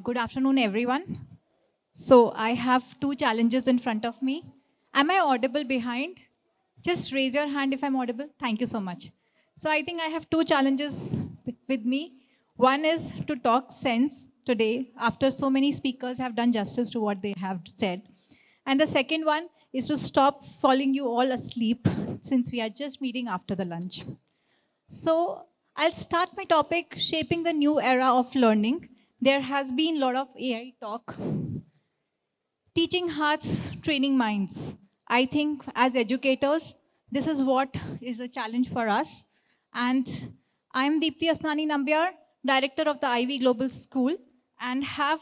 Good afternoon, everyone. So I have two challenges in front of me. Am I audible behind? Just raise your hand if I'm audible. Thank you so much. So I think I have two challenges with me. One is to talk sense today after so many speakers have done justice to what they have said. And the second one is to stop falling you all asleep since we are just meeting after the lunch. So I'll start my topic, shaping the new era of learning. There has been a lot of AI talk. Teaching hearts, training minds. I think as educators, this is what is the challenge for us. And I'm Deepti Asnani Nambiar, director of the Ivy Global School, and have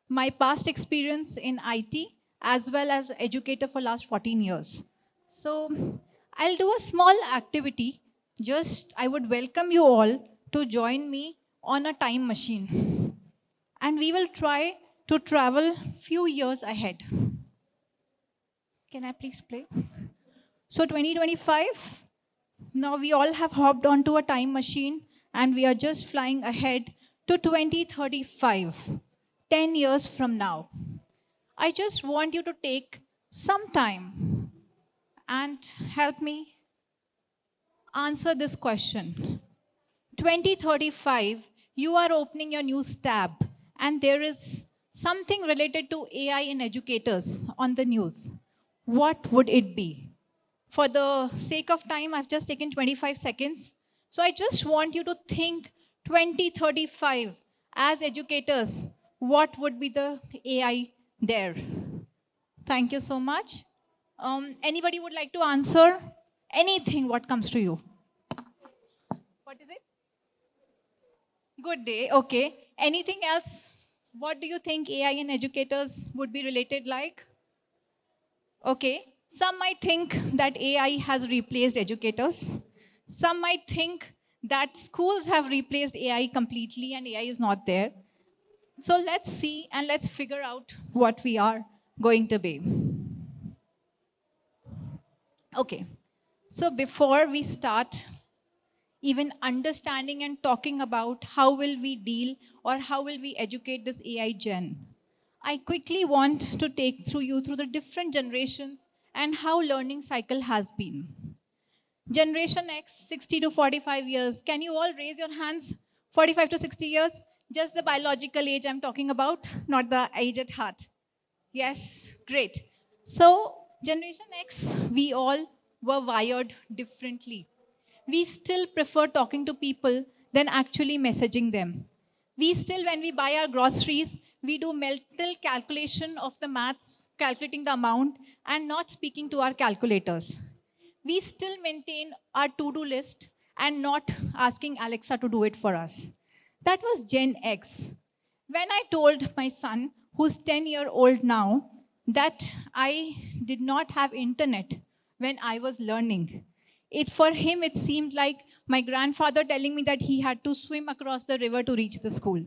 my past experience in IT as well as educator for last 14 years. So I'll do a small activity. Just I would welcome you all to join me on a time machine. And we will try to travel few years ahead. Can I please play? So 2025, now we all have hopped onto a time machine and we are just flying ahead to 2035, 10 years from now. I just want you to take some time and help me answer this question. 2035, you are opening your news tab and there is something related to AI in educators on the news. What would it be? For the sake of time, I've just taken 25 seconds. So I just want you to think 2035 as educators, what would be the AI there? Thank you so much. Anybody would like to answer anything what comes to you? What is it? Good day. Okay. Anything else? What do you think AI and educators would be related like? Okay. Some might think that AI has replaced educators. Some might think that schools have replaced AI completely and AI is not there. So let's see and let's figure out what we are going to be. Okay. So before we start, even understanding and talking about how will we deal or how will we educate this AI gen. I quickly want to take you through the different generations and how learning cycle has been. Generation X, 60 to 45 years. Can you all raise your hands? 45 to 60 years? Just the biological age I'm talking about, not the age at heart. Yes, great. So, Generation X, we all were wired differently. We still prefer talking to people than actually messaging them. We still, when we buy our groceries, we do mental calculation of the maths, calculating the amount, and not speaking to our calculators. We still maintain our to-do list and not asking Alexa to do it for us. That was Gen X. When I told my son, who's 10-year-old now, that I did not have internet when I was learning, for him, it seemed like my grandfather telling me that he had to swim across the river to reach the school.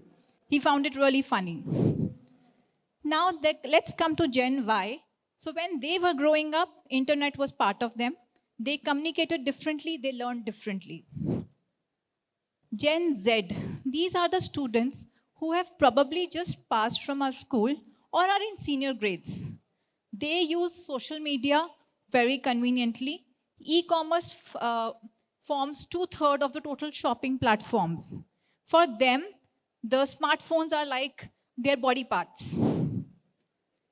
He found it really funny. Now, let's come to Gen Y. So when they were growing up, internet was part of them. They communicated differently, they learned differently. Gen Z, these are the students who have probably just passed from our school or are in senior grades. They use social media very conveniently. E-commerce forms 2/3 of the total shopping platforms. For them, the smartphones are like their body parts.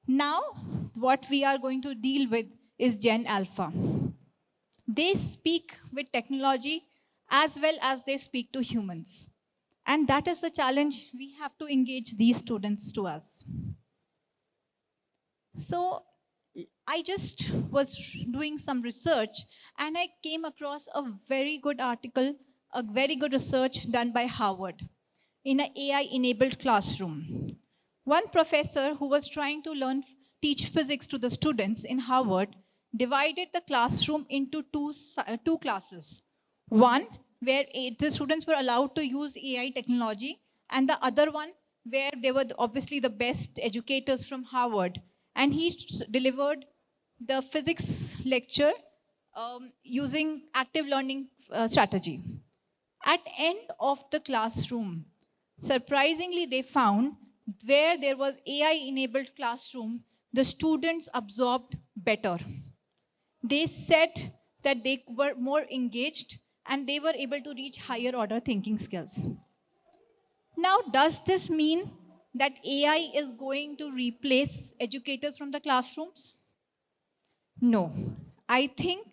Now, what we are going to deal with is Gen Alpha. They speak with technology as well as they speak to humans. And that is the challenge we have to engage these students to us. So I just was doing some research and I came across a very good article, a very good research done by Harvard in an AI enabled classroom. One professor who was trying to teach physics to the students in Harvard divided the classroom into two classes. One where the students were allowed to use AI technology, and the other one where they were obviously the best educators from Harvard. And he delivered the physics lecture using active learning strategy. At end of the classroom, surprisingly, they found where there was AI-enabled classroom, the students absorbed better. They said that they were more engaged and they were able to reach higher order thinking skills. Now, does this mean that AI is going to replace educators from the classrooms? No. I think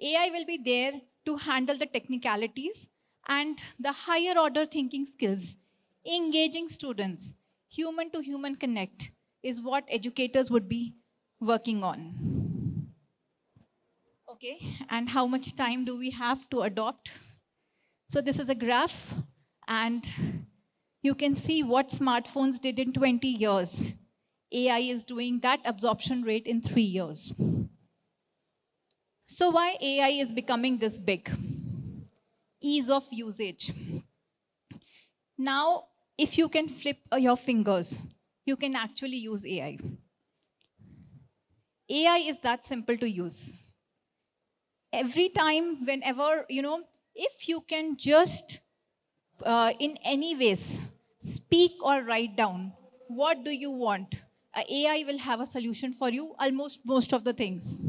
AI will be there to handle the technicalities and the higher order thinking skills. Engaging students, human to human connect, is what educators would be working on. Okay, and how much time do we have to adopt? So this is a graph, and you can see what smartphones did in 20 years. AI is doing that absorption rate in 3 years. So why AI is becoming this big? Ease of usage. Now, if you can flip your fingers, you can actually use AI. AI is that simple to use. Every time, whenever, if you can just, in any ways, speak or write down, what do you want? AI will have a solution for you, almost most of the things.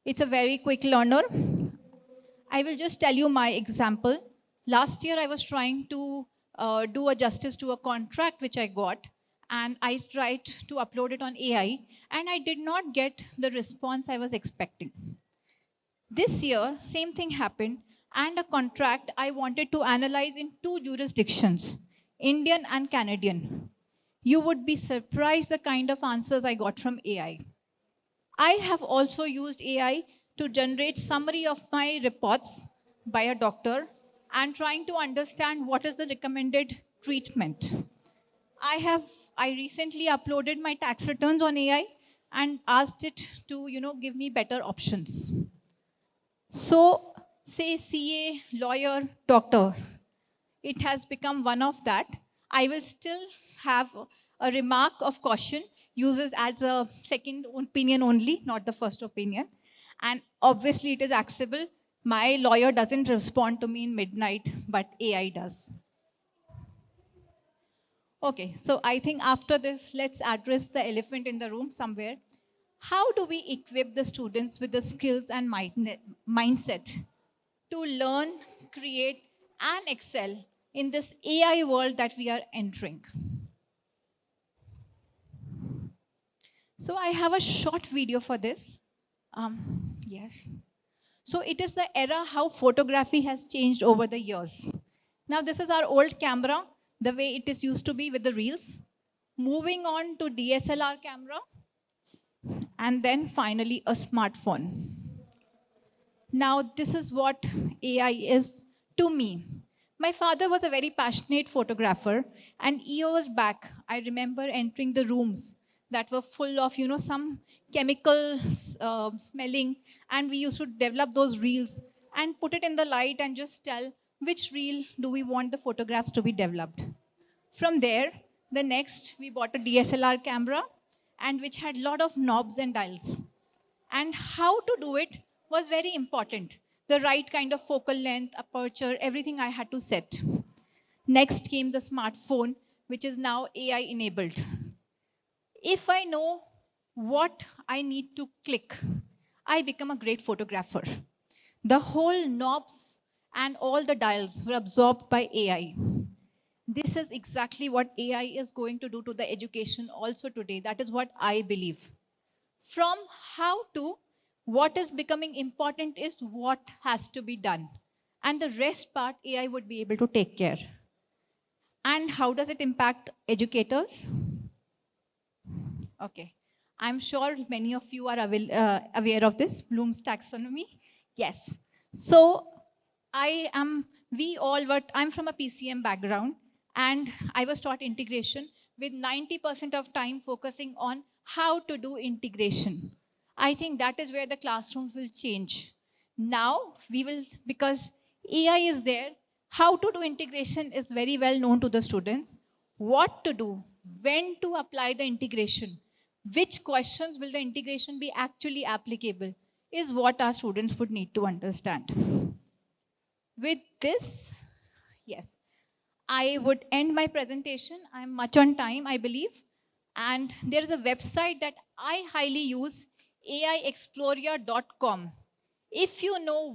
It's a very quick learner. I will just tell you my example. Last year, I was trying to do a justice to a contract which I got, and I tried to upload it on AI, and I did not get the response I was expecting. This year, same thing happened, and a contract I wanted to analyze in two jurisdictions, Indian and Canadian. You would be surprised the kind of answers I got from AI. I have also used AI to generate summary of my reports by a doctor and trying to understand what is the recommended treatment. I recently uploaded my tax returns on AI and asked it to, give me better options. So, say CA, lawyer, doctor, it has become one of that. I will still have a remark of caution, uses as a second opinion only, not the first opinion. And obviously it is accessible. My lawyer doesn't respond to me in midnight, but AI does. Okay, so I think after this, let's address the elephant in the room somewhere. How do we equip the students with the skills and mindset to learn, create, and excel in this AI world that we are entering? So I have a short video for this. Yes. So it is the era how photography has changed over the years. Now this is our old camera, the way it is used to be with the reels. Moving on to DSLR camera, and then finally a smartphone. Now, this is what AI is to me. My father was a very passionate photographer, and years back, I remember entering the rooms that were full of, some chemical smelling, and we used to develop those reels and put it in the light and just tell which reel do we want the photographs to be developed. From there, the next, we bought a DSLR camera, and which had a lot of knobs and dials. And how to do it was very important. The right kind of focal length, aperture, everything I had to set. Next came the smartphone, which is now AI enabled. If I know what I need to click, I become a great photographer. The whole knobs and all the dials were absorbed by AI. This is exactly what AI is going to do to the education also today. That is what I believe. From how to, what is becoming important is what has to be done. and the rest part AI would be able to take care. And how does it impact educators? Okay. I'm sure many of you are aware of this, Bloom's taxonomy. Yes. So I'm from a PCM background, and I was taught integration with 90% of time focusing on how to do integration. I think that is where the classrooms will change. Now we will, because AI is there, how to do integration is very well known to the students. What to do, when to apply the integration, which questions will the integration be actually applicable is what our students would need to understand. With this, yes, I would end my presentation. I'm much on time, I believe. And there is a website that I highly use, aiexploria.com. If you know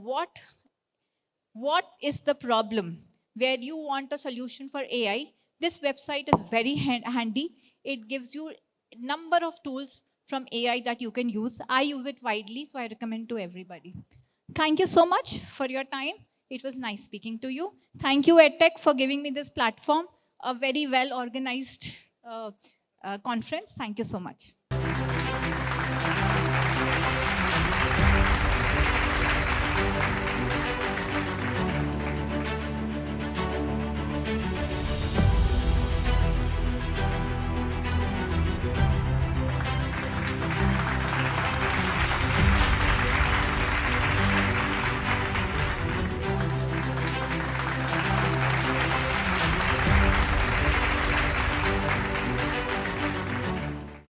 what is the problem where you want a solution for AI, this website is very handy. It gives you a number of tools from AI that you can use. I use it widely, so I recommend to everybody. Thank you so much for your time. It was nice speaking to you. Thank you, EdTech, for giving me this platform, a very well organized conference. Thank you so much.